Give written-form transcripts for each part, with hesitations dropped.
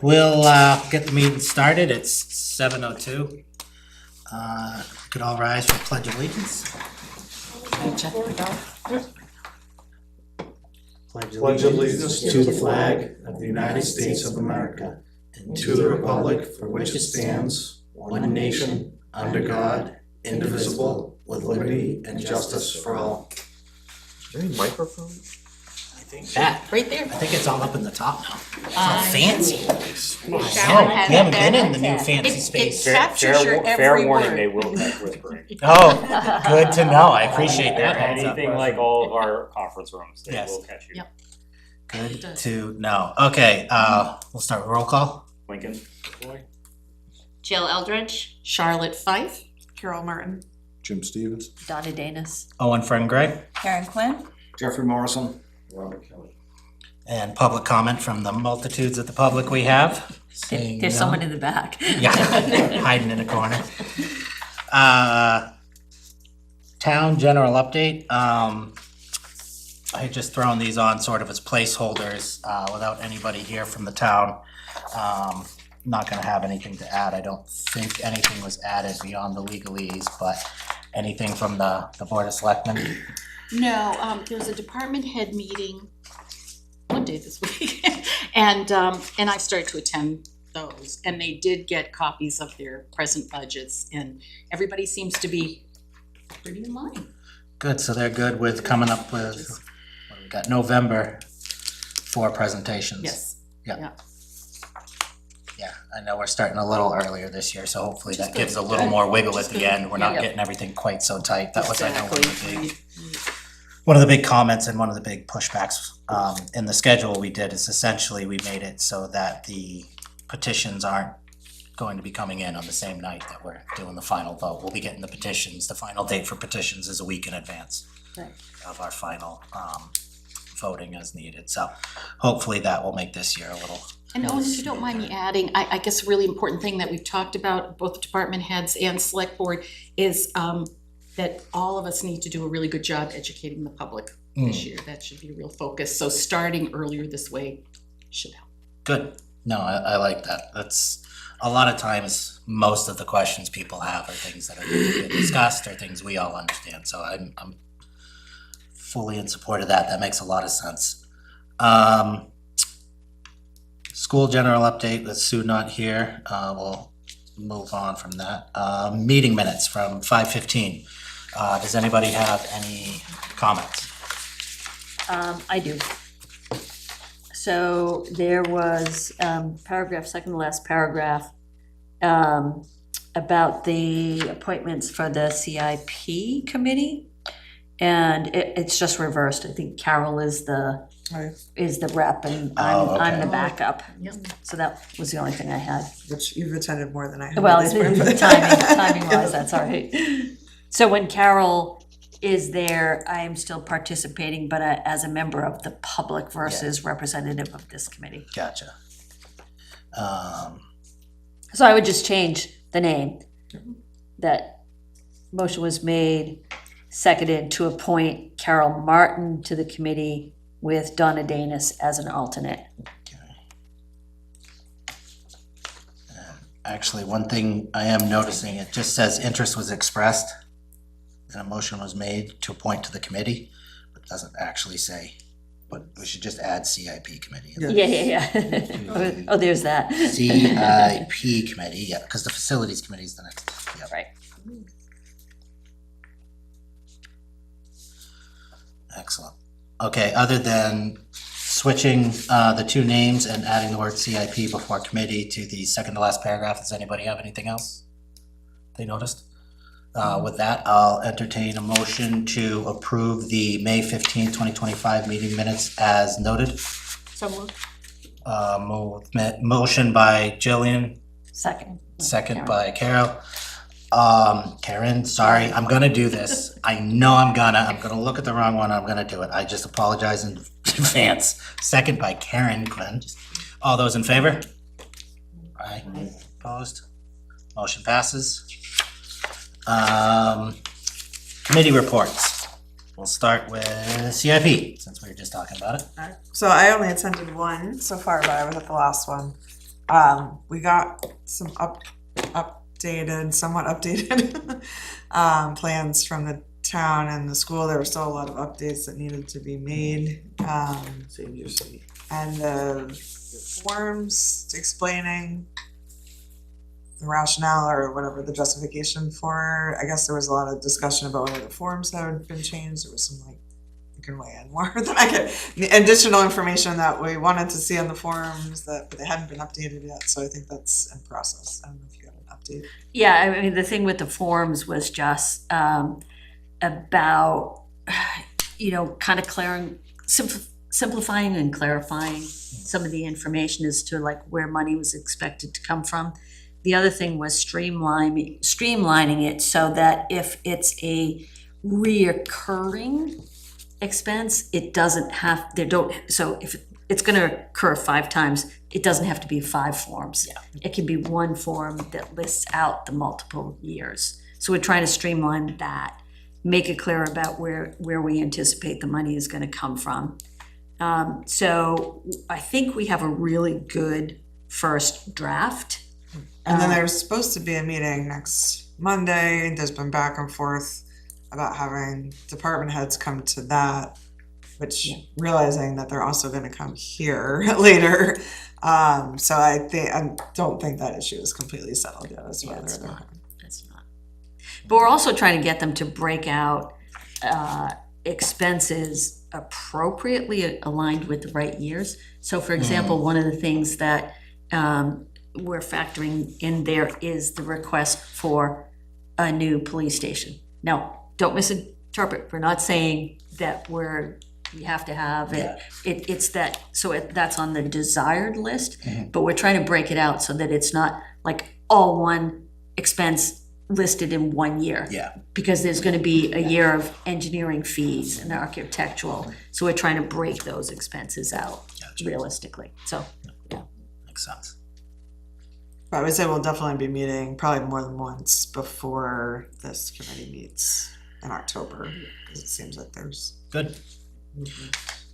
we'll get the meeting started. It's 7:02. Could all rise for pledge of allegiance. Pledge allegiance to the flag of the United States of America and to the republic for which it stands, one nation, under God, indivisible, with liberty and justice for all. Is there any microphone? I think that, Right there. I think it's all up in the top now. It's all fancy. We I know, we haven't been in the new fancy It space. captures your fair every warning, word. they will catch whispering. Oh, good to know. I appreciate that. heads up. Anything like all of our conference rooms, they Yes. will catch you. Yep. Good to know. Okay, we'll start with roll call. Lincoln? Jill Eldridge. Charlotte Fife. Carol Martin. Jim Stevens. Donna Danis. Owen Friend Gray. Karen Quinn. Jeffrey Morrison. Robert Kelly. And public comment from the multitudes of the public we have. Seeing There's none. someone in the back. Yeah, hiding in a corner. Town general update. I had just thrown these on sort of as placeholders, without anybody here from the town. Not gonna have anything to add. I don't think anything was added beyond the legalese, but anything from the Board of Selectmen? No, there was a department head meeting one day this week. And I started to attend those, and they did get copies of their present budgets, and everybody seems to be pretty in line. Good, so they're good with coming up with, what we got November for presentations. Yes. Yeah, I know we're starting a little earlier this year, so hopefully Which is that good. gives a little Good. more wiggle Which at is the good. end. We're not Yeah. getting everything quite so tight. That was, I know, Exactly. one of the big comments and one of the big pushbacks in the schedule we did is essentially we made it so that the petitions aren't going to be coming in on the same night that we're doing the final vote. We'll be getting the petitions. The final date for petitions is a week in advance Right. of our final voting as needed. So hopefully that will make this year a little. And Owen, if you don't mind me adding, I guess a really important thing that we've talked about, both department heads and select board, is that all of us need to do a really good job educating the public this year. That should be a real focus. So starting earlier this way should help. Good. No, I like that. That's a lot of times, most of the questions people have are things that are being discussed or things we all understand. So I'm fully in support of that. That makes a lot of sense. School general update with Sue not here. We'll move on from that. Meeting minutes from 5:15. Does anybody have any comments? I do. So there was, paragraph, second to last paragraph, about the appointments for the CIP committee. And it's just reversed. I think Carol is the rep and I'm the okay. backup. Yep. So that was the only thing I had. Which you've attended more than I have. Well, at this point. timing wise, that's all right. So when Carol is there, I am still participating, but as a member of the public versus representative of this committee. Gotcha. So I would just change the name. That motion was made, seconded to appoint Carol Martin to the committee with Donna Danis as an alternate. Actually, one thing I am noticing, it just says interest was expressed and a motion was made to appoint to the committee, but it doesn't actually say, but we should just add CIP committee. Yeah. Yeah. Oh, there's that. CIP committee, yeah, because the facilities committee is the next, yeah. Right. Excellent. Okay, other than switching the two names and adding the word CIP before committee to the second to last paragraph, does anybody have anything else they noticed? With that, I'll entertain a motion to approve the May 15, 2025 meeting minutes as noted. So moved. Motion by Jillian, Second. second Karen. by Carol. Karen, sorry, I'm gonna do this. I know I'm gonna look at the wrong one, I'm gonna do it. I just apologize in advance. Second by Karen Quinn. All those in favor? Aye. Opposed? Motion passes. Committee reports. We'll start with CIP, since we were just talking about it. So I only attended one so far, but I was at the last one. We got some somewhat updated, plans from the town and the school. There were still a lot of updates that needed to be made. Senior city. And the forms explaining the rationale or whatever the justification for, I guess there was a lot of discussion about whether the forms had been changed. There was some like, you can weigh in more than I could, the additional information that we wanted to see on the forms that, but they hadn't been updated yet, so I think that's in process. I don't know if you got an update. Yeah, I mean, the thing with the forms was just about, kind of simplifying and clarifying some of the information as to like where money was expected to come from. The other thing was streamlining it so that if it's a reoccurring expense, it doesn't have, so if it's gonna occur 5 times, it doesn't have to be 5 forms. Yeah. It can be one form that lists out the multiple years. So we're trying to streamline that, make it clear about where we anticipate the money is gonna come from. So I think we have a really good first draft. And then there's supposed to be a meeting next Monday. There's been back and forth about having department heads come to that, which realizing that they're also gonna come here later. So I don't think that issue is completely settled yet as to whether it's they're not. It's not. But we're also trying to get them to break out expenses appropriately aligned with the right years. So for example, one of the things that we're factoring in there is the request for a new police station. Now, don't misinterpret, we're not saying that you have to have it. It's that, so that's on the desired list, but we're trying to break it out so that it's not like all one expense listed in 1 year. Yeah. Because there's gonna be a year of engineering fees and architectural, so we're trying to break those expenses out realistically, so. Makes sense. But I would say we'll definitely be meeting probably more than once before this committee meets in October, because it seems like there's. Good.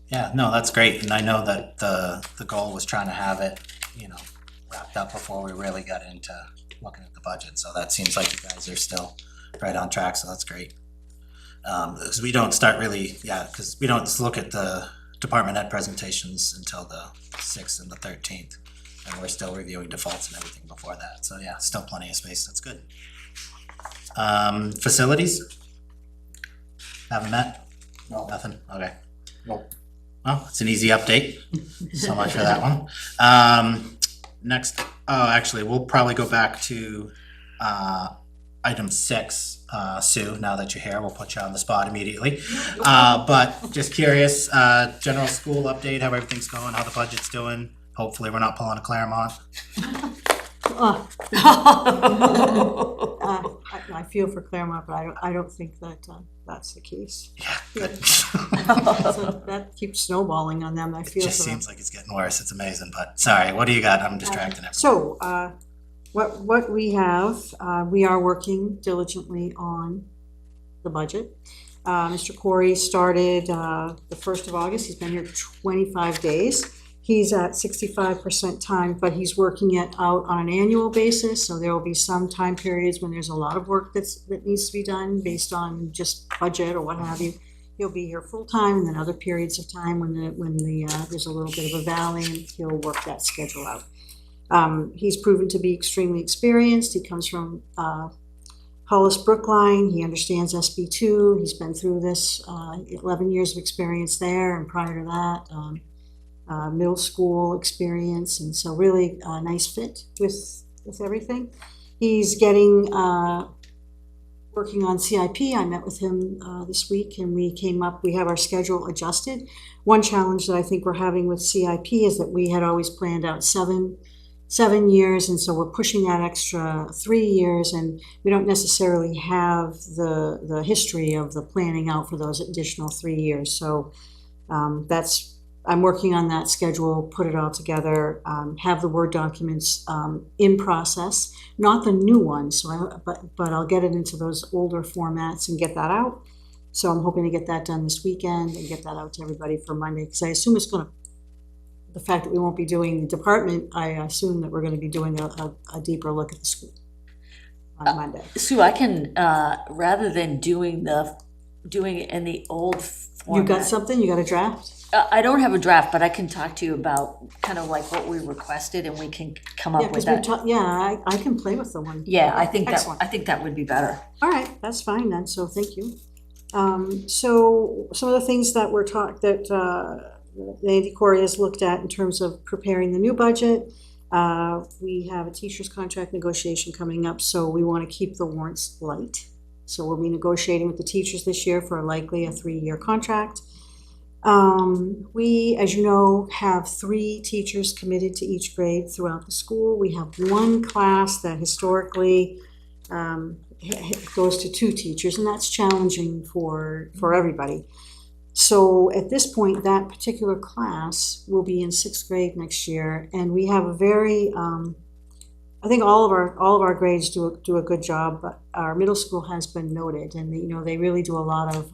Yeah, no, that's great, and I know that the goal was trying to have it, wrapped up before we really got into looking at the budget, so that seems like you guys are still right on track, so that's great. Because we don't start really, because we don't look at the department head presentations until the 6th and the 13th, and we're still reviewing defaults and everything before that, so yeah, still plenty of space, that's good. Facilities? Haven't met? No. Nothing, okay. Nope. Well, it's an easy update, so much for that one. Next, actually, we'll probably go back to item 6, Sue, now that you're here, we'll put you on the spot immediately. But just curious, general school update, how everything's going, how the budget's doing, hopefully we're not pulling a Claremont. I feel for Claremont, but I don't think that that's the case. Yeah, good. So that keeps snowballing on them, I It feel just for them. seems like it's getting worse, it's amazing, but sorry, what do you got? I'm distracting everyone. So, what we have, we are working diligently on the budget. Mr. Corey started the 1st of August, he's been here 25 days. He's at 65% time, but he's working it out on an annual basis, so there will be some time periods when there's a lot of work that needs to be done based on just budget or what have you. He'll be here full-time, and then other periods of time when there's a little bit of a valley, and he'll work that schedule out. He's proven to be extremely experienced. He comes from Hollis Brookline. He understands SB2. He's been through this, 11 years of experience there, and prior to that, middle school experience, and so really a nice fit with everything. He's getting working on CIP. I met with him this week, and we have our schedule adjusted. One challenge that I think we're having with CIP is that we had always planned out seven years, and so we're pushing that extra 3 years, and we don't necessarily have the history of the planning out for those additional 3 years. So I'm working on that schedule, put it all together, have the Word documents in process, not the new ones, but I'll get it into those older formats and get that out. So I'm hoping to get that done this weekend and get that out to everybody for Monday, because I assume it's gonna the fact that we won't be doing department, I assume that we're gonna be doing a deeper look at the school on Monday. Sue, I can, rather than doing it in the old You got format. something? You got a draft? I don't have a draft, but I can talk to you about kind of like what we requested and we can come Yeah, up because with we've that. talked, yeah, I can play with the one. Yeah, I think Excellent. that would be better. All right, that's fine then, so thank you. So some of the things that were talked, that Andy Corey has looked at in terms of preparing the new budget. We have a teacher's contract negotiation coming up, so we want to keep the warrants light. So we'll be negotiating with the teachers this year for likely a 3-year contract. We, as you know, have 3 teachers committed to each grade throughout the school. We have one class that historically goes to 2 teachers, and that's challenging for everybody. So at this point, that particular class will be in 6th grade next year, and we have a very, I think all of our grades do a good job, but our middle school has been noted, and they really do a lot of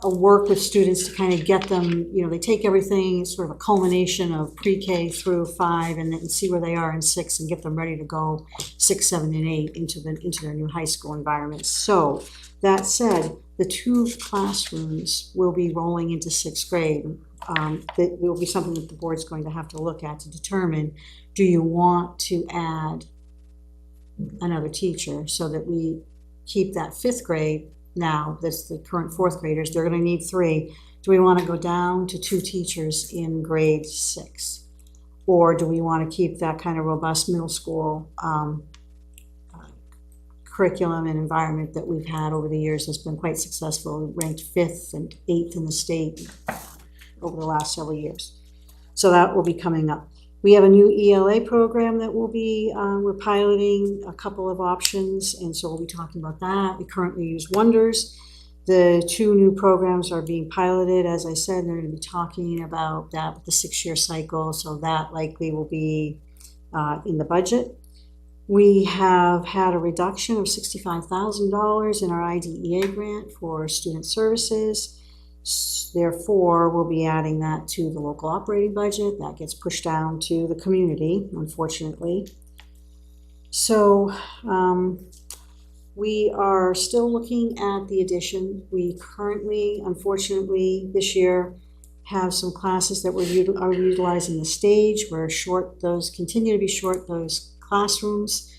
work with students to kind of get them, they take everything, sort of a culmination of pre-K through 5, and then see where they are in 6 and get them ready to go 6, 7, and 8 into their new high school environments. So that said, the 2 classrooms will be rolling into 6th grade. That will be something that the board's going to have to look at to determine, do you want to add another teacher so that we keep that 5th grade? Now, that's the current 4th graders, they're gonna need 3. Do we wanna go down to 2 teachers in grade 6? Or do we wanna keep that kind of robust middle school curriculum and environment that we've had over the years that's been quite successful, ranked 5th and 8th in the state over the last several years? So that will be coming up. We have a new ELA program that will be, we're piloting a couple of options, and so we'll be talking about that. We currently use Wonders. The 2 new programs are being piloted, as I said, and they're gonna be talking about that with the 6-year cycle, so that likely will be in the budget. We have had a reduction of $65,000 in our IDEA grant for student services. Therefore, we'll be adding that to the local operating budget. That gets pushed down to the community, unfortunately. So we are still looking at the addition. We currently, unfortunately, this year have some classes that are utilizing the stage. We're short those, continue to be short those classrooms.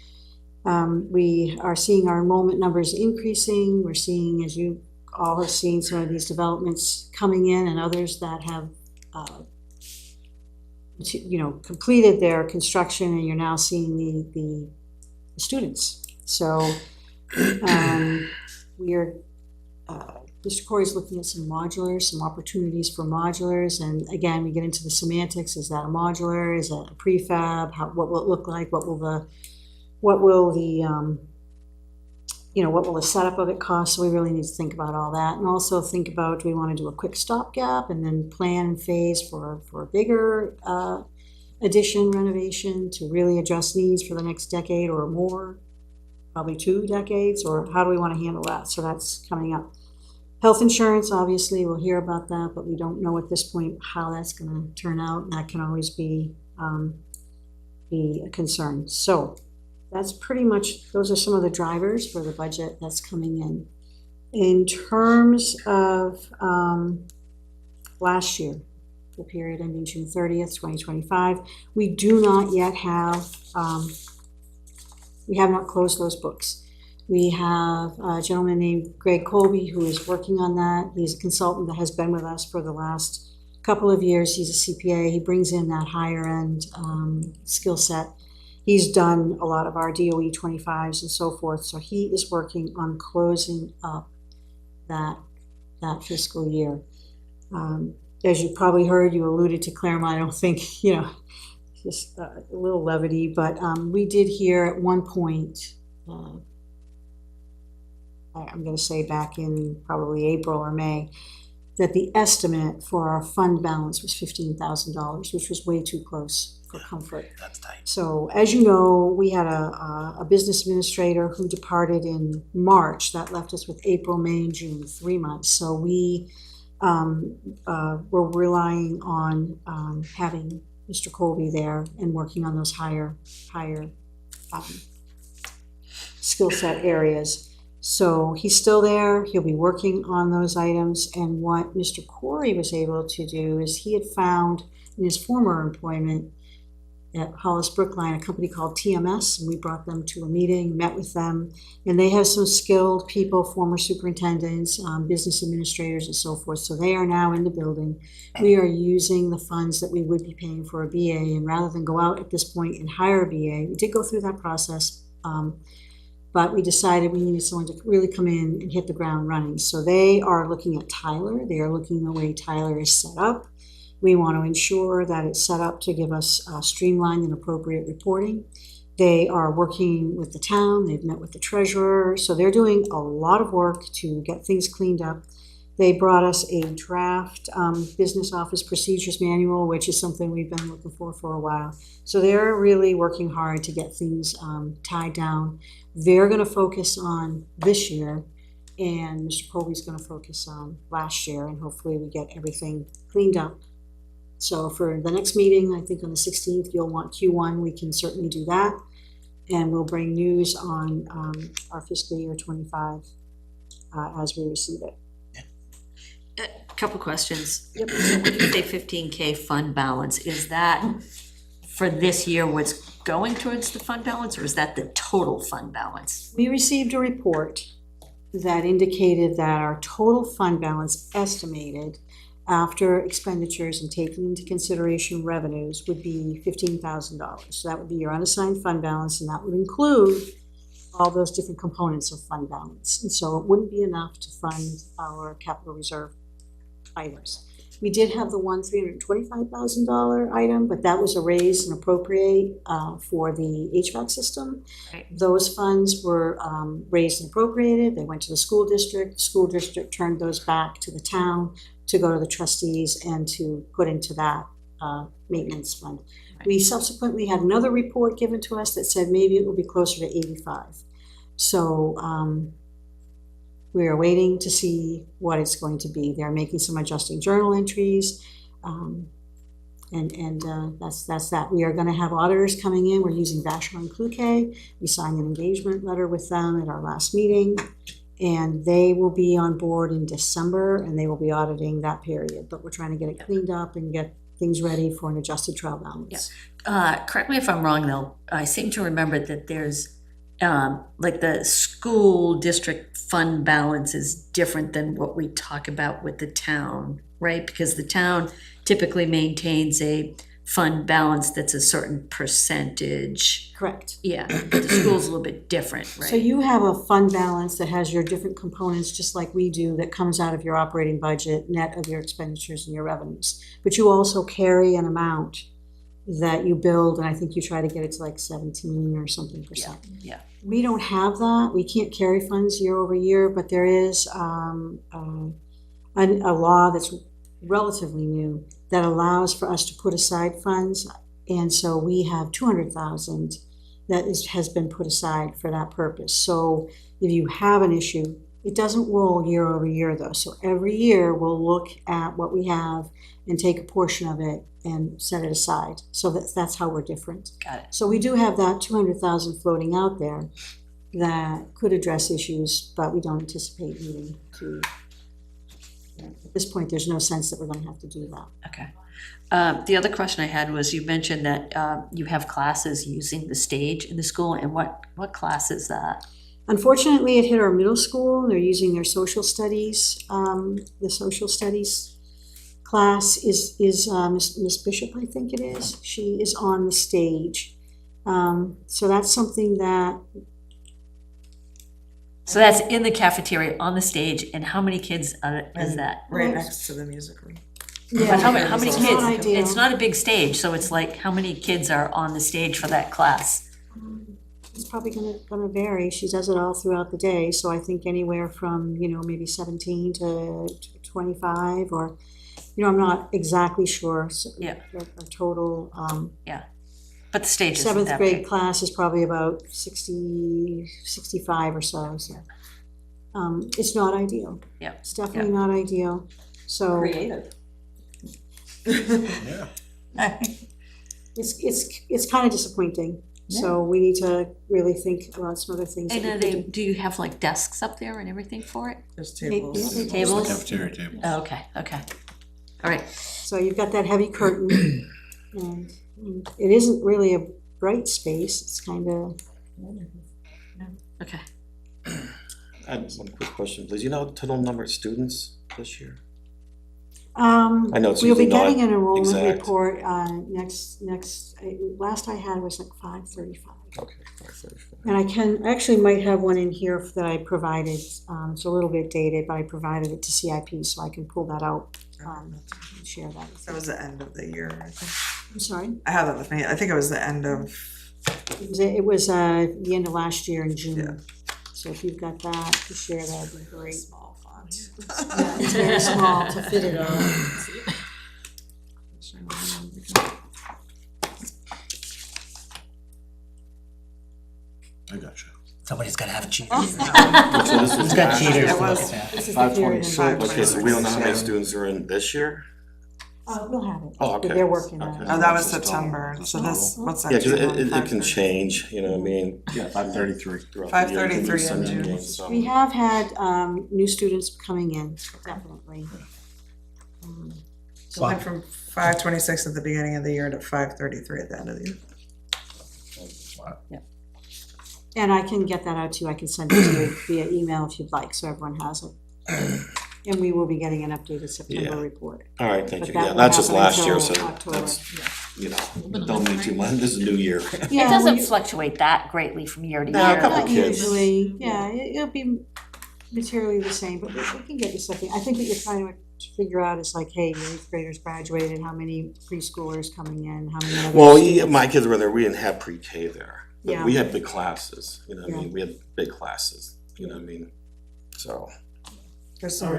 We are seeing our enrollment numbers increasing. We're seeing, as you all have seen, some of these developments coming in, and others that have completed their construction, and you're now seeing the students. So we are Mr. Corey's looking at some modulars, some opportunities for modulars, and again, we get into the semantics. Is that a modular? Is that a prefab? What will it look like? What will the setup of it cost? So we really need to think about all that, and also think about, do we want to do a quick stopgap and then plan and phase for a bigger addition renovation to really address needs for the next decade or more, probably 2 decades, or how do we want to handle that? So that's coming up. Health insurance, obviously, we'll hear about that, but we don't know at this point how that's going to turn out, and that can always be a concern. So that's pretty much, those are some of the drivers for the budget that's coming in. In terms of last year, the period ending June 30th, 2025, we do not yet have, we have not closed those books. We have a gentleman named Greg Colby who is working on that. He's a consultant that has been with us for the last couple of years. He's a CPA. He brings in that higher end skill set. He's done a lot of our DOE 25s and so forth. So he is working on closing up that fiscal year. As you probably heard, you alluded to Claremont. I don't think, just a little levity, but we did hear at one point, I'm going to say back in probably April or May, that the estimate for our fund balance was $15,000, which was way too close for comfort. That's tight. So as you know, we had a business administrator who departed in March. That left us with April, May, and June, 3 months. So we we're relying on, having Mr. Colby there and working on those higher, skill set areas. So he's still there, he'll be working on those items, and what Mr. Corey was able to do is he had found in his former employment at Hollis Brookline, a company called TMS, and we brought them to a meeting, met with them, and they have some skilled people, former superintendents, business administrators and so forth, so they are now in the building. We are using the funds that we would be paying for a BA, and rather than go out at this point and hire a BA, we did go through that process, but we decided we needed someone to really come in and hit the ground running. So they are looking at Tyler, they are looking the way Tyler is set up. We want to ensure that it's set up to give us streamlined and appropriate reporting. They are working with the town, they've met with the treasurer, so they're doing a lot of work to get things cleaned up. They brought us a draft business office procedures manual, which is something we've been looking for a while. So they're really working hard to get things tied down. They're going to focus on this year, and Mr. Colby's going to focus on last year, and hopefully we get everything cleaned up. So for the next meeting, I think on the 16th, you'll want Q1, we can certainly do that. And we'll bring news on our fiscal year 25 as we receive it. Couple questions. Yep. So when you say 15K fund balance, is that for this year what's going towards the fund balance, or is that the total fund balance? We received a report that indicated that our total fund balance estimated after expenditures and taking into consideration revenues would be $15,000. So that would be your unassigned fund balance, and that would include all those different components of fund balance. And so it wouldn't be enough to fund our capital reserve items. We did have the one $325,000 item, but that was a raise and appropriate for the HVAC system. Right. Those funds were raised and appropriated. They went to the school district. The school district turned those back to the town to go to the trustees and to put into that maintenance fund. Right. We subsequently had another report given to us that said maybe it will be closer to 85. So we are waiting to see what it's going to be. They're making some adjusting journal entries, and that's that. We are going to have auditors coming in. We're using Vashon and Cloquet. We signed an engagement letter with them at our last meeting, and they will be on board in December, and they will be auditing that period. But we're trying to get it cleaned up and get things ready for an adjusted trial balance. Correct me if I'm wrong though, I seem to remember that there's like the school district fund balance is different than what we talk about with the town, right? Because the town typically maintains a fund balance that's a certain percentage. Correct. Yeah, the school's a little bit different, right? So you have a fund balance that has your different components, just like we do, that comes out of your operating budget, net of your expenditures and your revenues. But you also carry an amount that you build, and I think you try to get it to like 17 or something percent. Yeah. We don't have that. We can't carry funds year over year, but there is a law that's relatively new that allows for us to put aside funds. And so we have 200,000 that has been put aside for that purpose. So if you have an issue, it doesn't roll year over year though. So every year we'll look at what we have and take a portion of it and set it aside. So that's how we're different. Got it. So we do have that 200,000 floating out there that could address issues, but we don't anticipate needing to. At this point, there's no sense that we're going to have to do that. Okay. The other question I had was, you mentioned that you have classes using the stage in the school, and what class is that? Unfortunately, it hit our middle school. They're using their social studies. The social studies class is Miss Bishop, I think it is. She is on the stage. So that's something that. So that's in the cafeteria on the stage, and how many kids is that? Right next to the music room. But how many It's kids? not ideal. It's not a big stage, so it's like, how many kids are on the stage for that class? It's probably gonna vary. She does it all throughout the day, so I think anywhere from, maybe 17 to 25, or, I'm not exactly sure. So Yeah. a total, But the stage isn't seventh that grade big. class is probably about 60, 65 or so. It's not ideal. Yeah. It's definitely not ideal. So Creative. Yeah. it's kind of disappointing. So we need to really think about some other things. that And we are could they, do. do you have like desks up there and everything for it? There's Yeah, tables. they- Tables? Cafeteria table. Oh, okay, okay. All right, So you've got that heavy curtain, and it isn't really a bright space, it's kind of, okay. I had one quick question, please. You know total number of students this year? I know it's we'll be usually not getting an enrollment exact. report, last I had was like 535. Okay, 535. And I actually might have one in here that I provided, it's a little bit dated, but I provided it to CIP, so I can pull that out, and share that with That you. was the end of the year, I think. I'm sorry, I have that with me. I think it was the end of, it was the end of last year in Yeah. June. So if you've got that to share, that'd be great. small font. Yeah, it's very small to fit it all. I got you. Somebody's gotta have cheaters. So this was Who's got last cheaters year. to look was- at that? This is the period. 526. Okay, so we don't know how many students are in this year? We'll have it. Oh, okay. They're working on Okay. it. Oh, that was This is total. September, so this, what's that? Yeah, because June, it can 5:30? change, you know what I mean? Yeah, 533. throughout the year. You can 5:33 lose in some June. games, so- We have had new students coming in, definitely. So it went from 526 at the beginning of the year to 533 at the end of the year. And I can get that out to you, I can send it to you via email if you'd like, so everyone has it. And we will be getting an updated September Yeah. report. All right, thank But you. that Yeah, won't that's just happen last year, until so October. that's, you know, don't need too much. This is a new year. It Yeah, doesn't we- fluctuate that greatly from year to No, a year. couple Not kids. usually, yeah, it'll be materially the same, but we can get you something. I think what you're trying to figure out is like, hey, your eighth graders graduated, how many preschoolers coming in, how many other Well, students? my kids were there, we didn't have pre-K there. But Yeah. we had big classes, you know what I Yeah. mean? We had big classes, you know what I mean? So, There's some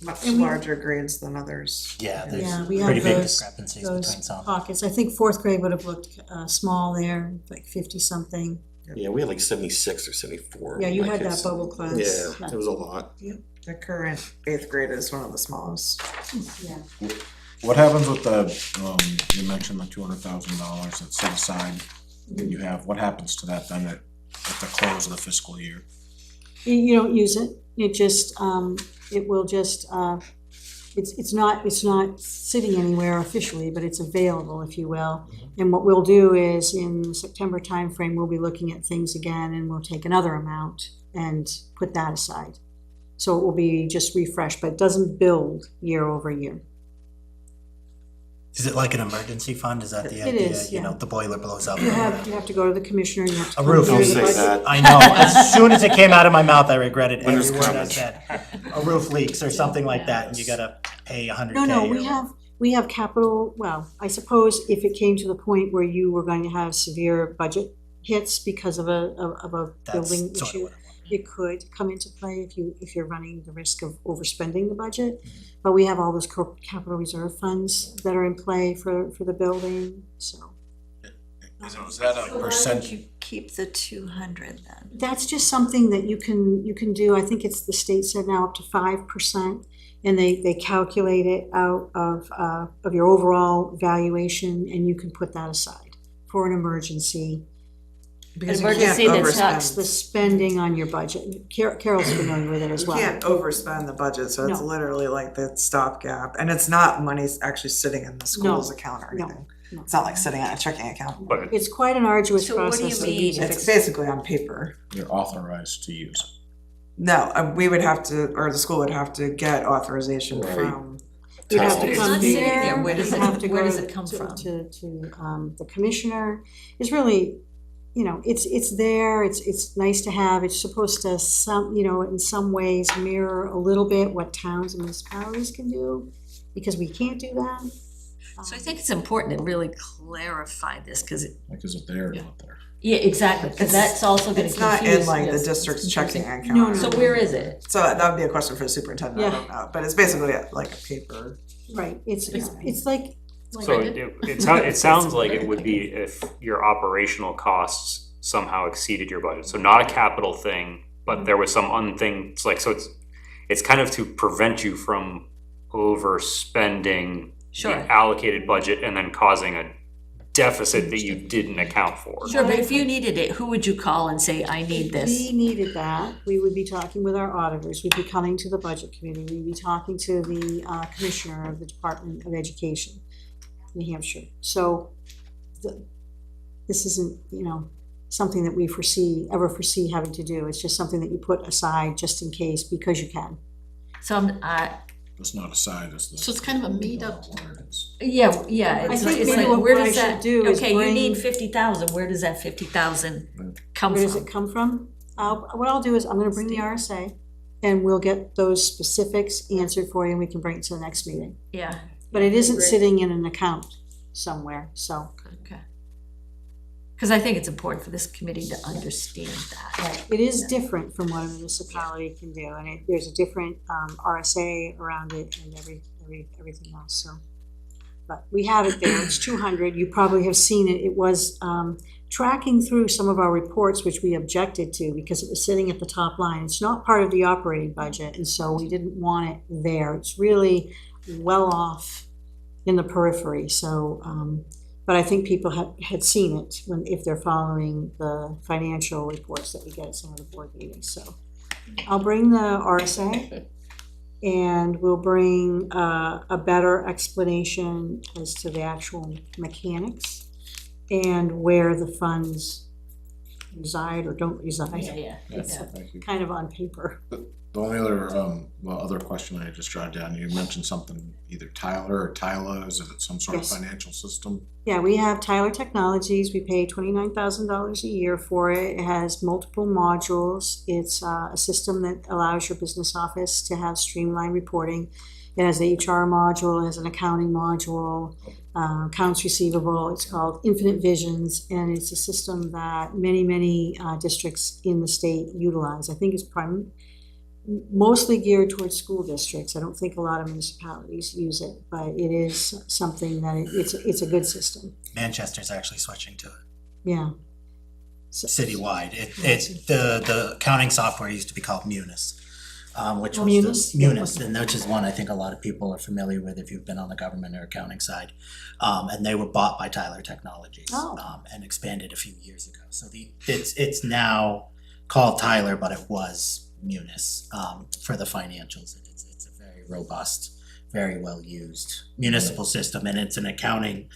much And we- larger grades than others. Yeah, Yeah, there's we pretty have big those- discrepancies between Those some. pockets, I think fourth grade would have looked small there, like 50-something. yeah, we had like 76 or 74. Yeah, you my had that kids. bubble class. Yeah, it was a lot. The current eighth grade is one of the smallest. Yeah. What happens with the, you mentioned the $200,000 that's set aside that you have, what happens to that then at the close of the fiscal year? You don't use it, it just, it will just, it's not sitting anywhere officially, but it's available, if you will. And what we'll do is, in the September timeframe, we'll be looking at things again, and we'll take another amount and put that aside. So it will be just refreshed, but it doesn't build year over year. Is it like an emergency fund? Is that the It idea? is, You know, yeah. the boiler blows up. You have to go to the commissioner, you have to. A come roof. through Don't the say budget. that. I know, as soon as it came out of my mouth, I regretted every Winter's word I coming. said. A roof leaks or something like that, and you gotta pay $100K. No, or- we have capital, well, I suppose if it came to the point where you were going to have severe budget hits because of a That's building sort of issue, what I wanted. it could come into play if you're running the risk of overspending the budget. But we have all those capital reserve funds that are in play for the building, so. Is that a percent? you keep the 200 then? That's just something that you can do, I think it's, the state said now up to 5%. And they calculate it out of your overall valuation, and you can put that aside for an emergency. Because you emergency can't that's not That's the overspend. spending on your budget. Carol's familiar with it as You well. can't overspend the budget, so it's No. literally like the stopgap. And it's not money's actually sitting in the school's account or No. anything. No. It's not like sitting on a checking account. But It's quite an arduous So what do you process. mean? It's basically on paper. You're authorized to use it. No, we would have to, or the school would have to get authorization Right. from. You'd have to It's come not here, stated there. Where does you'd it- have to where go does it come from? to the commissioner. It's really, it's there, it's nice to have, it's supposed to in some ways mirror a little bit what towns and municipalities can do, because we can't do that. So I think it's important to really clarify this, because, Like, is it there or not there? yeah, exactly, because that's also gonna confuse. It's not in like the yes, it's district's checking confusing. account. No, So where is it? So that would be a question for the superintendent, I Yeah. don't know, but it's basically like a paper. Right, it's like. so it sounds like it would be if your operational costs somehow exceeded your budget. So not a capital thing, but there was some so it's kind of to prevent you from overspending Sure. the allocated budget and then causing a deficit that you didn't account for. Sure, but if you needed it, who would you call and say, I need If this? we needed that, we would be talking with our auditors, we'd be coming to the budget committee, we'd be talking to the commissioner of the Department of Education, New Hampshire. So this isn't, something that we ever foresee having to do. It's just something that you put aside just in case, because you can. So, It's not a side, it's the. So it's kind of a made-up- yeah, I it's think it's maybe like, what where I does should that, do is okay, you bring- need 50,000, where does that 50,000 come Where does it from? come from? What I'll do is I'm gonna bring the RSA, and we'll get those specifics answered for you, and we can bring it to the next meeting. Yeah, But it isn't sitting in an account somewhere, so. okay. Because I think it's important for this committee to understand that. It is different from what a municipality can do, and there's a different RSA around it and everything else, so. But we have it there, it's 200, you probably have seen it, it was tracking through some of our reports, which we objected to because it was sitting at the top line. It's not part of the operating budget, and so we didn't want it there. It's really well off in the periphery, so, but I think people had seen it if they're following the financial reports that we get at some of the board meetings, so. I'll bring the RSA, and we'll bring a better explanation as to the actual mechanics and where the funds reside or don't reside. Yeah. Thank you. Kind of on paper. The only other question I just jotted down, you mentioned something, either Tyler or Tyla, is it some sort of Yes. financial system? Yeah, we have Tyler Technologies, we pay $29,000 a year for it. It has multiple modules. It's a system that allows your business office to have streamlined reporting. It has the HR module, it has an accounting module, accounts receivable. It's called Infinite Visions, and it's a system that many districts in the state utilize. I think it's mostly geared towards school districts. I don't think a lot of municipalities use it, but it is something that it's a good system. Manchester's actually switching to it Yeah. So- citywide. It's the accounting software used to be called Munis, which was Munis? Munis, and which is one I think a lot of people are familiar with if you've been on the government or accounting side. And they were bought by Tyler Technologies, Oh. and expanded a few years ago. So it's now called Tyler, but it was Munis for the financials. It's a very robust, very well used municipal system, and it's an accounting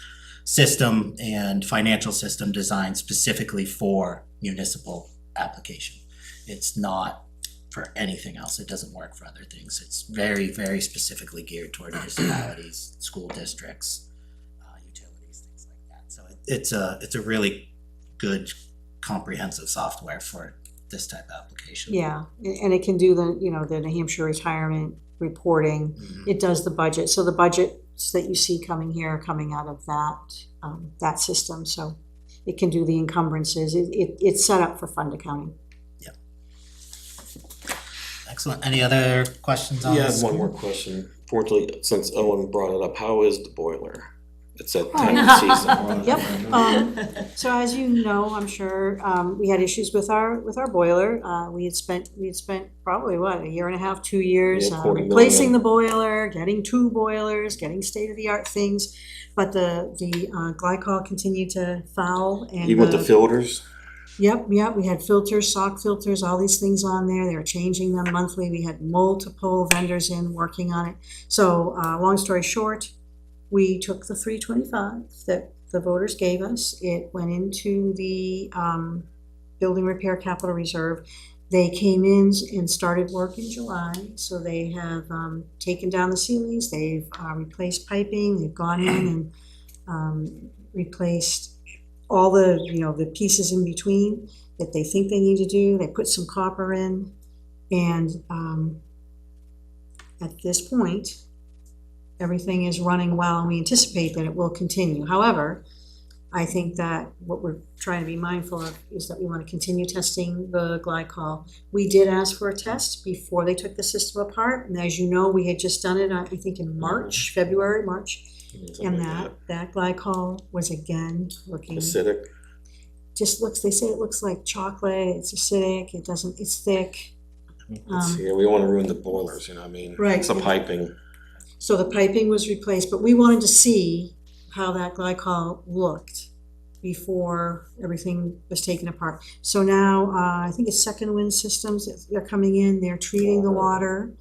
system and financial system designed specifically for municipal application. It's not for anything else. It doesn't work for other things. It's very specifically geared toward municipalities, school districts, utilities, things like that. So it's a really good comprehensive software for this type of application. Yeah, and it can do the New Hampshire retirement reporting. It does the budget. So the budgets that you see coming here are coming out of that system. So it can do the encumbrances. It's set up for fund accounting. Excellent. Any other questions on Yeah, I this? have one more question. Fortunately, since Owen brought it up, how is the boiler? It's at Oh. time of season. Yep. So as you know, I'm sure, we had issues with our boiler. We had spent probably, a year and a half, 2 years, Yeah, 40 replacing million. the boiler, getting 2 boilers, getting state-of-the-art things. But the glycol continued to foul and. Even with the filters? Yep, we had filters, sock filters, all these things on there. They were changing them monthly. We had multiple vendors in working on it. So, long story short, we took the $325 that the voters gave us. It went into the building repair capital reserve. They came in and started work in July, so they have taken down the ceilings, they've replaced piping, they've gone in and replaced all the pieces in between that they think they need to do. They put some copper in, and at this point, everything is running well, and we anticipate that it will continue. However, I think that what we're trying to be mindful of is that we want to continue testing the glycol. We did ask for a test before they took the system apart, and as you know, we had just done it, I think in February, March. And that glycol was again looking, Acidic? they say it looks like chocolate, it's acidic, it's thick. Yeah, we don't wanna ruin the boilers, Right. It's the piping. So the piping was replaced, but we wanted to see how that glycol looked before everything was taken apart. So now, I think it's Second Wind Systems, they're coming in, they're treating the water.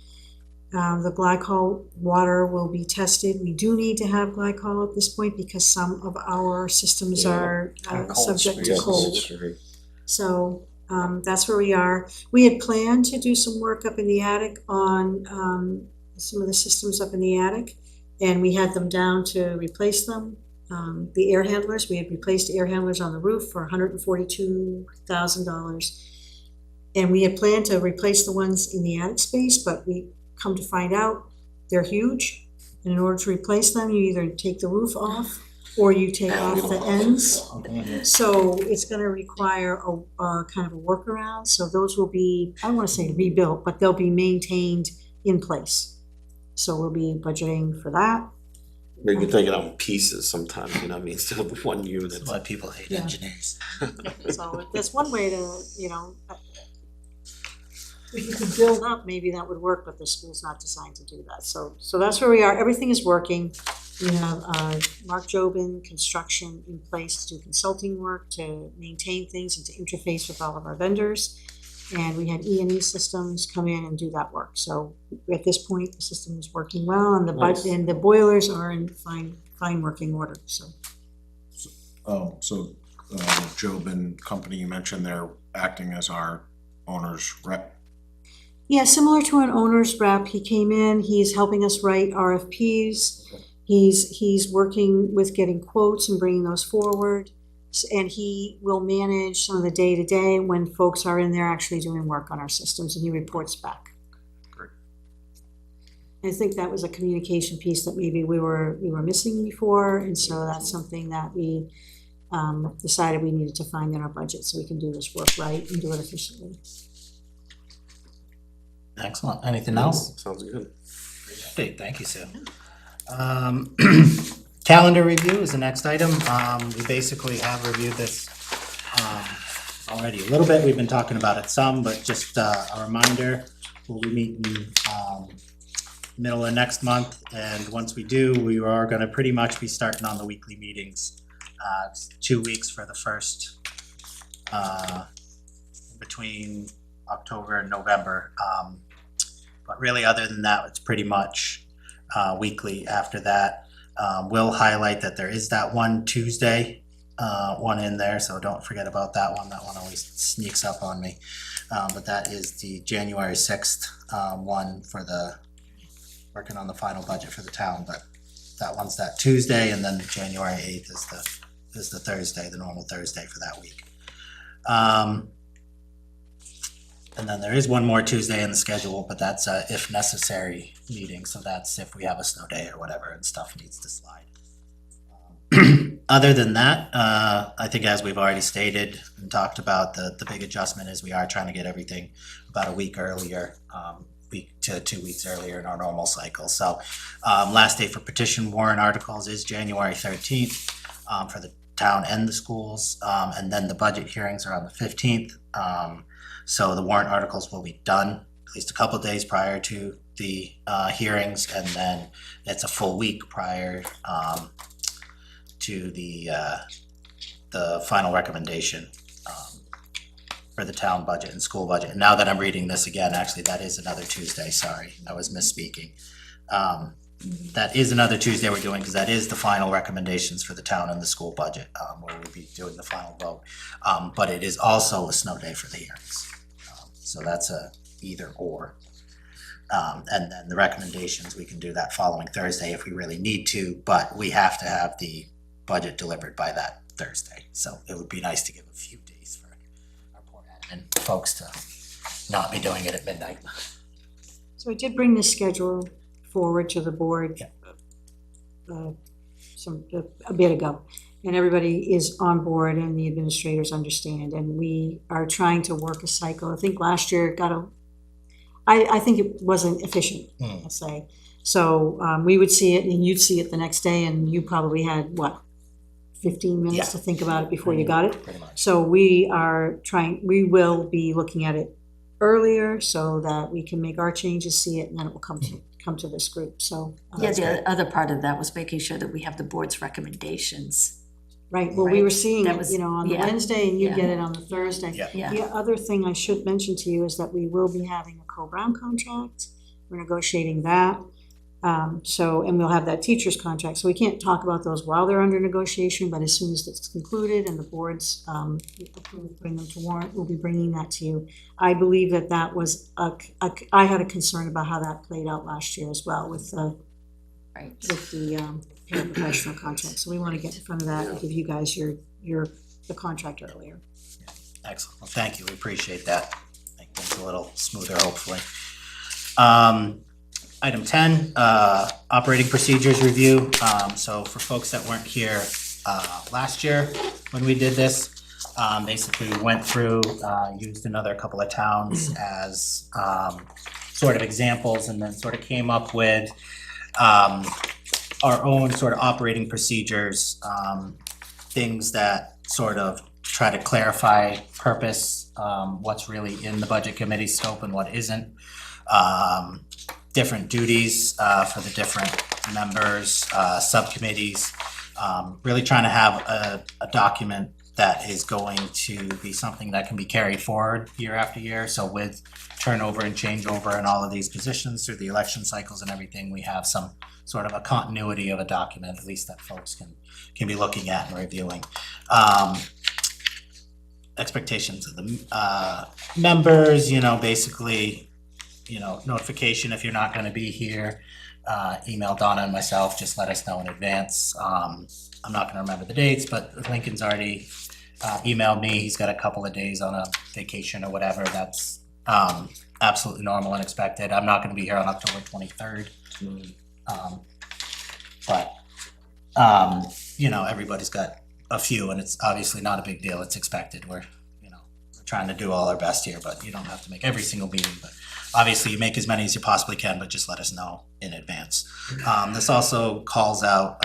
The glycol water will be tested. We do need to have glycol at this point because some of our systems are subject to cold. So, that's where we are. We had planned to do some work up in the attic on, some of the systems up in the attic, and we had them down to replace them. The air handlers, we had replaced air handlers on the roof for $142,000. And we had planned to replace the ones in the attic space, but we come to find out they're huge. And in order to replace them, you either take the roof off or you take off the ends. So it's gonna require a kind of a workaround, so those will be, I don't wanna say rebuilt, but they'll be maintained in place. So we'll be budgeting for that. Maybe take it out in pieces sometimes, you know what I mean, instead of one unit. That's why people hate Yeah. engineers. So that's one way to, if you could build up, maybe that would work, but the school's not designed to do that. So that's where we are. Everything is working. We have Mark Jobin Construction in place to do consulting work, to maintain things and to interface with all of our vendors. And we had E&E Systems come in and do that work. So at this point, the system is working well, and Nice. and the boilers are in fine working order, so. Job and company, you mentioned they're acting as our owner's rep. Yeah, similar to an owner's rep, he came in, he's helping us write RFPs. He's working with getting quotes and bringing those forward. And he will manage some of the day-to-day when folks are in there actually doing work on our systems, and he reports back. Great. I think that was a communication piece that maybe we were missing before, and so that's something that we decided we needed to find in our budget so we can do this work right and do it efficiently. Excellent. Anything else? Sounds good. Great, thank you, Sue. Calendar review is the next item. We basically have reviewed this already a little bit. We've been talking about it some, but just a reminder, we'll be meeting middle of next month, and once we do, we are gonna pretty much be starting on the weekly meetings. 2 weeks for the first, between October and November. But really, other than that, it's pretty much weekly after that. We'll highlight that there is that one Tuesday one in there, so don't forget about that one. That one always sneaks up on me. But that is the January 6th one for the, working on the final budget for the town, but that one's that Tuesday, and then January 8th is the Thursday, the normal Thursday for that week. And then there is one more Tuesday in the schedule, but that's a if necessary meeting, so that's if we have a snow day or whatever and stuff needs to slide. Other than that, I think as we've already stated and talked about, the big adjustment is we are trying to get everything about a week earlier, week to 2 weeks earlier in our normal cycle. So last day for petition warrant articles is January 13th for the town and the schools, and then the budget hearings are on the 15th. So the warrant articles will be done at least a couple of days prior to the hearings, and then it's a full week prior to the final recommendation for the town budget and school budget. And now that I'm reading this again, actually, that is another Tuesday, sorry, I was misspeaking. That is another Tuesday we're doing, because that is the final recommendations for the town and the school budget, where we'll be doing the final vote. But it is also a snow day for the hearings. So that's a either or. And then the recommendations, we can do that following Thursday if we really need to, but we have to have the budget delivered by that Thursday. So it would be nice to give a few days for our poor admin folks to not be doing it at midnight. So I did bring this schedule forward to the board a bit ago. And everybody is on board and the administrators understand, and we are trying to work a cycle. I think last year I think it wasn't efficient, I'll say. So we would see it and you'd see it the next day, and you probably had, 15 minutes Yeah. to think about it before you got it? Pretty much. So we will be looking at it earlier so that we can make our changes, see it, and then it will come to come to this group, so. Yeah, the other part of that was making sure that we have the board's recommendations. Right, well, we were Right. seeing That it, was- you know, on the yeah. Wednesday, and you Yeah. get it on the Thursday. Yeah. Yeah. The other thing I should mention to you is that we will be having a Co-Brown contract. We're negotiating that. So, and we'll have that teacher's contract. So we can't talk about those while they're under negotiation, but as soon as it's concluded and the boards bring them to warrant, we'll be bringing that to you. I believe that that was I had a concern about how that played out last year as well with the Right. paraprofessional contract. So we want to get in front of that and give you guys the contract earlier. Excellent, well, thank you, we appreciate that. Make things a little smoother, hopefully. Item 10, operating procedures review. So for folks that weren't here last year when we did this, basically we went through, used another couple of towns as sort of examples, and then sort of came up with our own sort of operating procedures, things that sort of try to clarify purpose, what's really in the budget committee scope and what isn't. Different duties for the different members, subcommittees, really trying to have a document that is going to be something that can be carried forward year after year. So with turnover and changeover and all of these positions through the election cycles and everything, we have some sort of a continuity of a document, at least that folks can be looking at and reviewing. Expectations of the members, you know, basically, you know, notification if you're not gonna be here, email Donna and myself, just let us know in advance. I'm not gonna remember the dates, but Lincoln's already emailed me, he's got a couple of days on a vacation or whatever, that's absolutely normal and expected. I'm not gonna be here on October 23rd. But you know, everybody's got a few, and it's obviously not a big deal, it's expected, we're trying to do all our best here, but you don't have to make every single meeting, but obviously you make as many as you possibly can, but just let us know in advance. This also calls out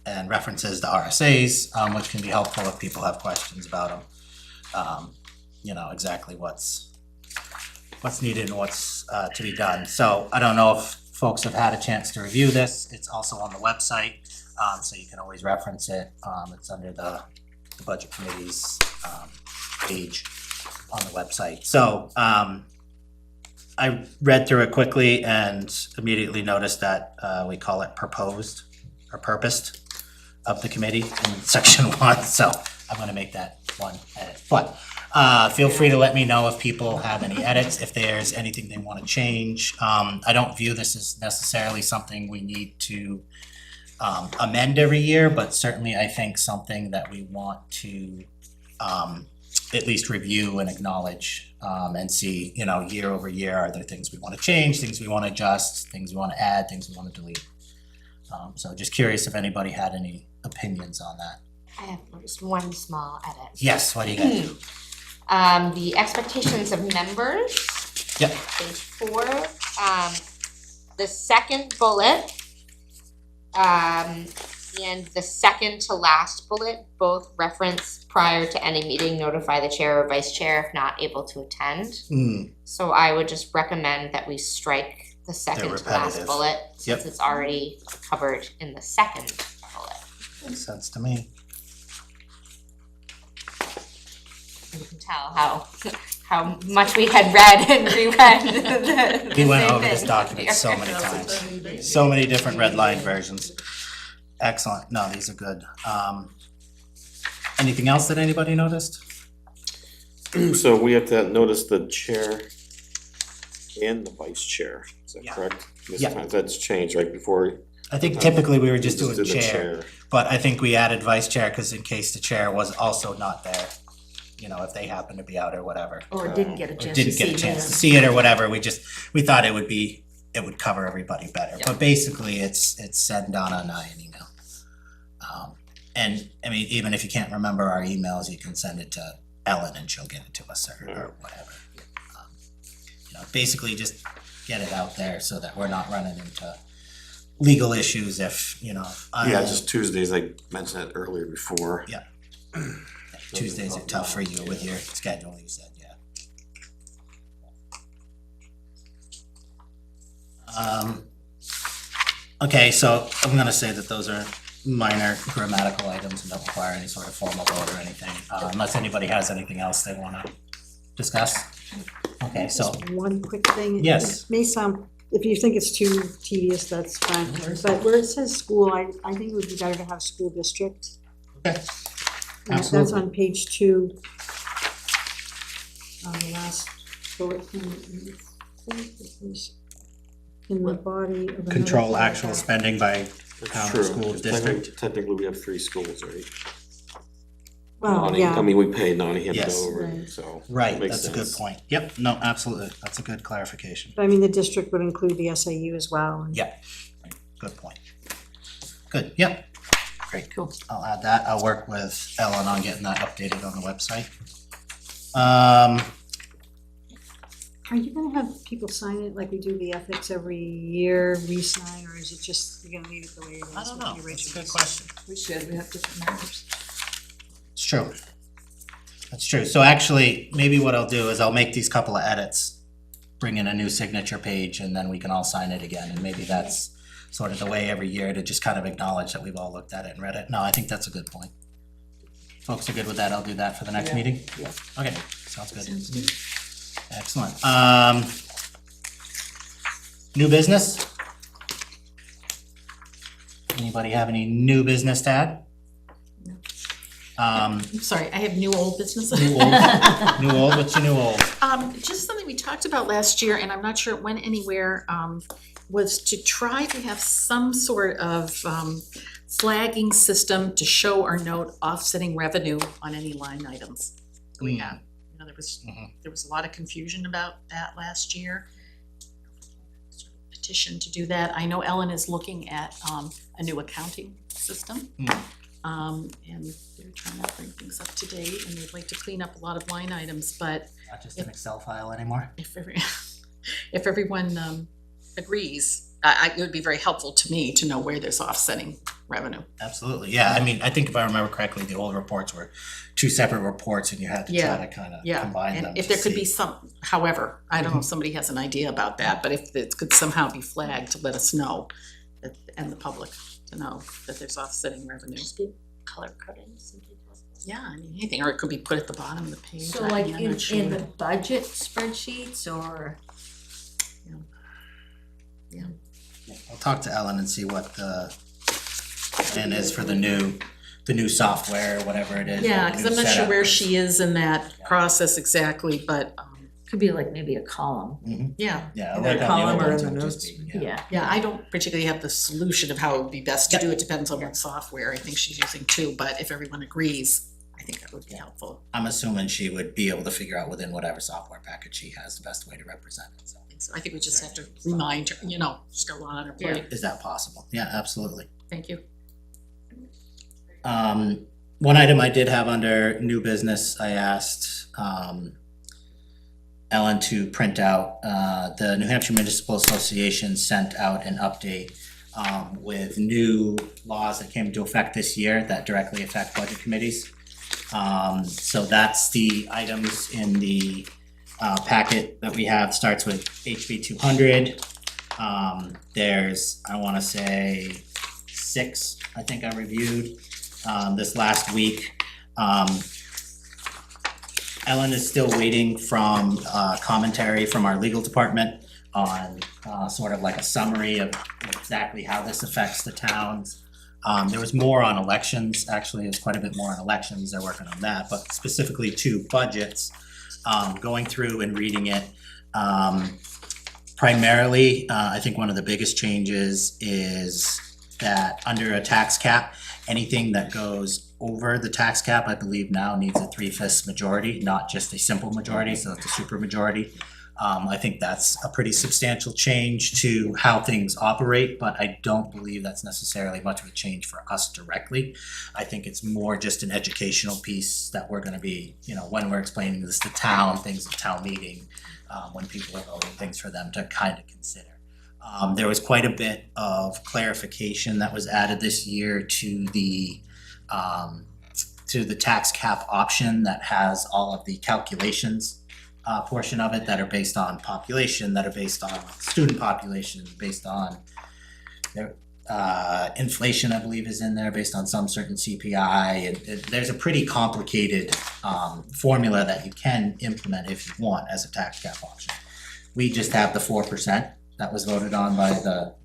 and references the RSAs, which can be helpful if people have questions about them. You know, exactly what's needed and what's to be done. So I don't know if folks have had a chance to review this. It's also on the website, so you can always reference it. It's under the budget committee's page on the website. So I read through it quickly and immediately noticed that we call it proposed or purposed of the committee in section 1, so I'm gonna make that one edit. But feel free to let me know if people have any edits, if there's anything they wanna change. I don't view this as necessarily something we need to amend every year, but certainly I think something that we want to at least review and acknowledge, and see, you know, year over year, are there things we wanna change, things we wanna adjust, things we wanna add, things we wanna delete. So just curious if anybody had any opinions on that. I have just one small edit. Yes, what do you got? The expectations of members. Yep. Page 4, the second bullet, and the second to last bullet, both reference prior to any meeting, notify the chair or vice chair if not able to attend. So I would just recommend that we strike the second to last repetitive. bullet, Yep. since it's already covered in the second bullet. Makes sense to me. You can tell how much we had read and reread the We went same over this thing. document so many times, so many different red line versions. Excellent, no, these are good. Anything else that anybody noticed? So we have to notice the chair and the vice chair, is that Yeah. correct? This Yeah. time, that's changed, right, before. I think typically we were just did doing the chair, but I think we added vice chair, cause in case the chair was also not there, you know, if they happen to be out or whatever. Or didn't get a Or chance to didn't see get a chance to them. see it or whatever, we thought it would cover everybody better, but basically it's send Donna and I an email. And I mean, even if you can't remember our emails, you can send it to Ellen and she'll get it to us or whatever. You know, basically just get it out there so that we're not running into legal issues if, you know. Yeah, just Tuesdays, I mentioned it earlier before. Yeah. Tuesdays are tough for you with your schedule, you said, yeah. Okay, so I'm gonna say that those are minor grammatical items and don't require any sort of formal vote or anything, unless anybody has anything else they wanna discuss. Okay, so, Just one quick thing. Yes. It may sound, if you think it's too tedious, that's fine, but where it says school, I think it would be better to have school district. Okay. That's Absolutely. on page 2. The last bullet point. I think it was in the body of another control actual paragraph. spending by That's town true, school 'cause district. technically we have 3 schools, right? Well, Nottingham- yeah. I mean, we pay Nottingham, Yes. Dover, Right. so. Right, it makes that's a good sense. point. Yep, no, absolutely, that's a good clarification. But I mean, the district would include the SAU as well. and- Yeah, good point. Good, yep, great, Cool. I'll add that, I'll work with Ellen on getting that updated on the website. Are you gonna have people sign it like we do the ethics every year, re-sign, or is it just, you're gonna leave it the way it is? I don't with know, the that's a originals? good question. We should, we have different members. It's true. That's true. So actually, maybe what I'll do is I'll make these couple of edits, bring in a new signature page, and then we can all sign it again. And maybe that's sort of the way every year to just kind of acknowledge that we've all looked at it and read it. No, I think that's a good point. Folks are good with that. I'll do that for the next Yeah. meeting? Yeah. Okay, sounds good. Sounds good. Excellent. New business? Anybody have any new business to add? I'm sorry, I have new old business. New old, new old, what's your new old? Just something we talked about last year, and I'm not sure it went anywhere, was to try to have some sort of flagging system to show or note offsetting revenue on any line items we have. You know, there was a lot of confusion about that last year. Petition to do that. I know Ellen is looking at a new accounting system. And they're trying to bring things up to date, and they'd like to clean up a lot of line items, but Not just an Excel file anymore? if everyone agrees, it would be very helpful to me to know where there's offsetting revenue. Absolutely, yeah, I mean, I think if I remember correctly, the old reports were 2 separate reports and you had to try to kind of Yeah, combine them and if to there could be see. some, however, I don't know if somebody has an idea about that, but if it could somehow be flagged to let us know, and the public to know that there's offsetting revenue. Color coding, something like that. Yeah, I mean, anything, or it could be put at the bottom of the page. So I like mean, I'm in not sure. the budget spreadsheets or? I'll talk to Ellen and see what the plan is for the new software, whatever it is. Yeah, the cause new I'm not sure setup where is. she is in that process exactly, but, Could be like maybe a column. yeah. Yeah, In like the on the column old or ones, in it the would just notes? be, Yeah. Yeah, I don't particularly have the solution of how it would be best to do it, depends on what software I think she's using too, but if everyone agrees, I think that would be helpful. I'm assuming she would be able to figure out within whatever software package she has the best way to represent it, so. So I think we just have to remind her, just go on her plate. Is that possible? Yeah, absolutely. Thank you. One item I did have under new business, I asked, Ellen to print out, the New Hampshire Municipal Association sent out an update, with new laws that came into effect this year that directly affect budget committees. So that's the items in the, packet that we have, starts with HB 200. There's, I wanna say, 6, I think I reviewed, this last week. Ellen is still waiting from commentary from our legal department on sort of like a summary of exactly how this affects the towns. There was more on elections, actually, there's quite a bit more on elections, they're working on that, but specifically to budgets. Going through and reading it, primarily, I think one of the biggest changes is that under a tax cap, anything that goes over the tax cap, I believe now needs a 3/5 majority, not just a simple majority, so it's a super majority. I think that's a pretty substantial change to how things operate, but I don't believe that's necessarily much of a change for us directly. I think it's more just an educational piece that we're gonna be, when we're explaining this to town, things at town meeting, when people are voting, things for them to kind of consider. There was quite a bit of clarification that was added this year to the tax cap option that has all of the calculations portion of it that are based on population, that are based on student population, based on inflation, I believe, is in there based on some certain CPI. There's a pretty complicated formula that you can implement if you want as a tax cap option. We just have the 4% that was voted on by the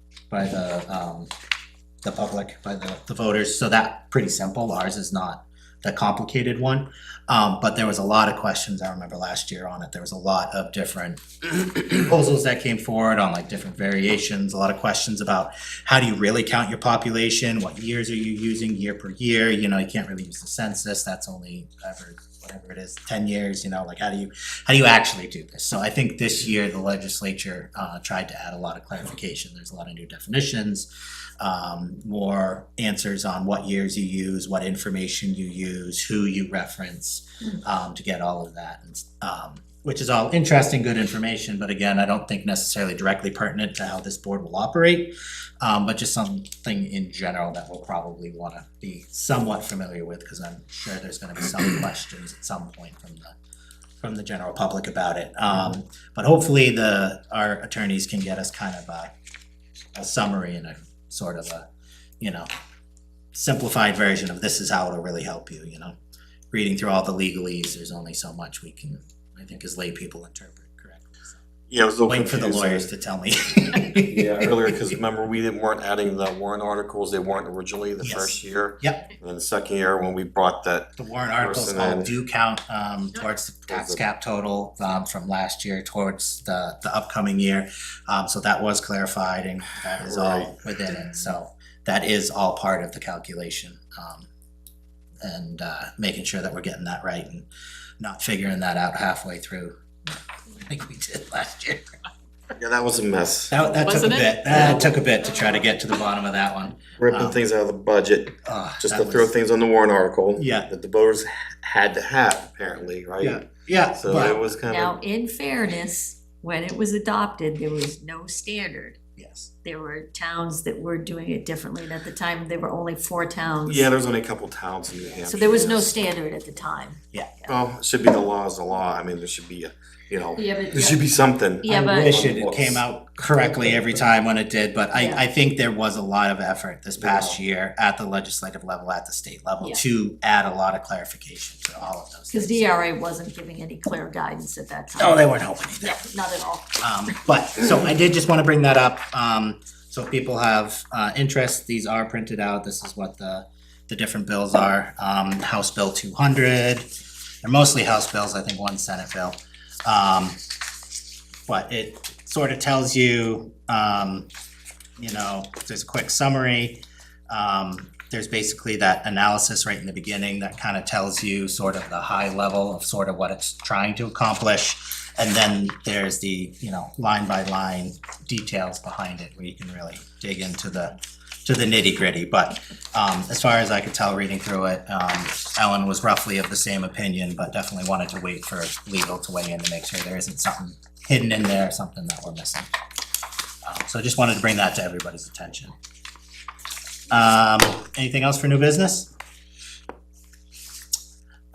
public, by the voters, so that pretty simple. Ours is not the complicated one. But there was a lot of questions, I remember last year on it. There was a lot of different proposals that came forward on like different variations, a lot of questions about how do you really count your population? What years are you using year per year? You know, you can't really use the census, that's only whatever it is, 10 years, you know, like how do you actually do this? So I think this year the legislature tried to add a lot of clarification. There's a lot of new definitions, more answers on what years you use, what information you use, who you reference, to get all of that, which is all interesting, good information, but again, I don't think necessarily directly pertinent to how this board will operate, but just something in general that we'll probably wanna be somewhat familiar with, cause I'm sure there's gonna be some questions at some point from the general public about it. But hopefully our attorneys can get us kind of a summary and a sort of a, you know, simplified version of this is how it'll really help you, you know. Reading through all the legalese, there's only so much we can, I think, as lay people interpret correctly. So Yeah, it was a little wait for the confusing. lawyers to tell me. Yeah, earlier, cause remember, weren't adding the warrant articles, they weren't originally the Yes. first year. Yep. And then the second year, when we brought that, The warrant articles Person all and- do count towards the tax cap total from last year towards the upcoming year. So that was clarified and that is all within it, so that is all part of the calculation. And making sure that we're getting that right and not figuring that out halfway through like we did last year. yeah, that was a mess. That took a Wasn't it? bit, that took a bit to try to get to the bottom of that one. Ripping things out of the budget, just That to throw was- things on the warrant article. Yeah. That the voters had to have, apparently, right? Yeah, So but- it was kind Now, of, in fairness, when it was adopted, there was no standard. Yes. There were towns that were doing it differently, and at the time, there were only 4 towns. yeah, there was only a couple towns in New Hampshire. So there was no standard at the time. Well, it should be the law is the law. I mean, there should be a, you know, Yeah, but- there should be something. Yeah, I but- wish it came out correctly every time when it did, but Yeah. I think there was a lot of effort this past year at the legislative level, at the state level, Yeah. to add a lot of clarification to all of those Because things. DRA wasn't giving any clear guidance at that time. No, they weren't hoping either. No, not at all. But, so I did just wanna bring that up, so if people have interest, these are printed out, this is what the different bills are. House Bill 200, they're mostly House bills, I think one Senate bill. But it sort of tells you, you know, there's a quick summary. There's basically that analysis right in the beginning that kind of tells you sort of the high level of sort of what it's trying to accomplish. And then there's the, you know, line by line details behind it where you can really dig into the nitty gritty. But as far as I could tell reading through it, Ellen was roughly of the same opinion, but definitely wanted to wait for legal to weigh in to make sure there isn't something hidden in there, something that we're missing. So just wanted to bring that to everybody's attention. Anything else for new business?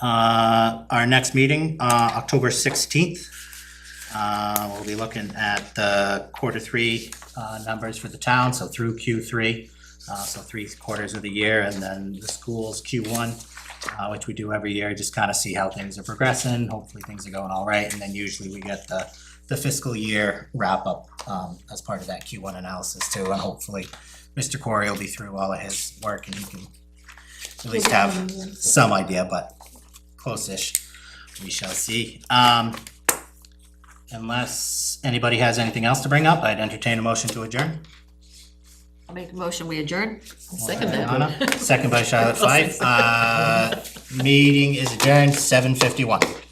Our next meeting, October 16th. We'll be looking at the Q3 numbers for the town, so through Q3. So 3 quarters of the year, and then the school's Q1, which we do every year, just kind of see how things are progressing. Hopefully things are going all right, and then usually we get the fiscal year wrap up as part of that Q1 analysis too, and hopefully Mr. Corey will be through all of his work and he can at least have some idea, but close-ish, we shall see. Unless anybody has anything else to bring up, I'd entertain a motion to adjourn. I'll make a motion, we adjourn. Second that. Anna, second by Charlotte Fife. Meeting is adjourned, 7:51.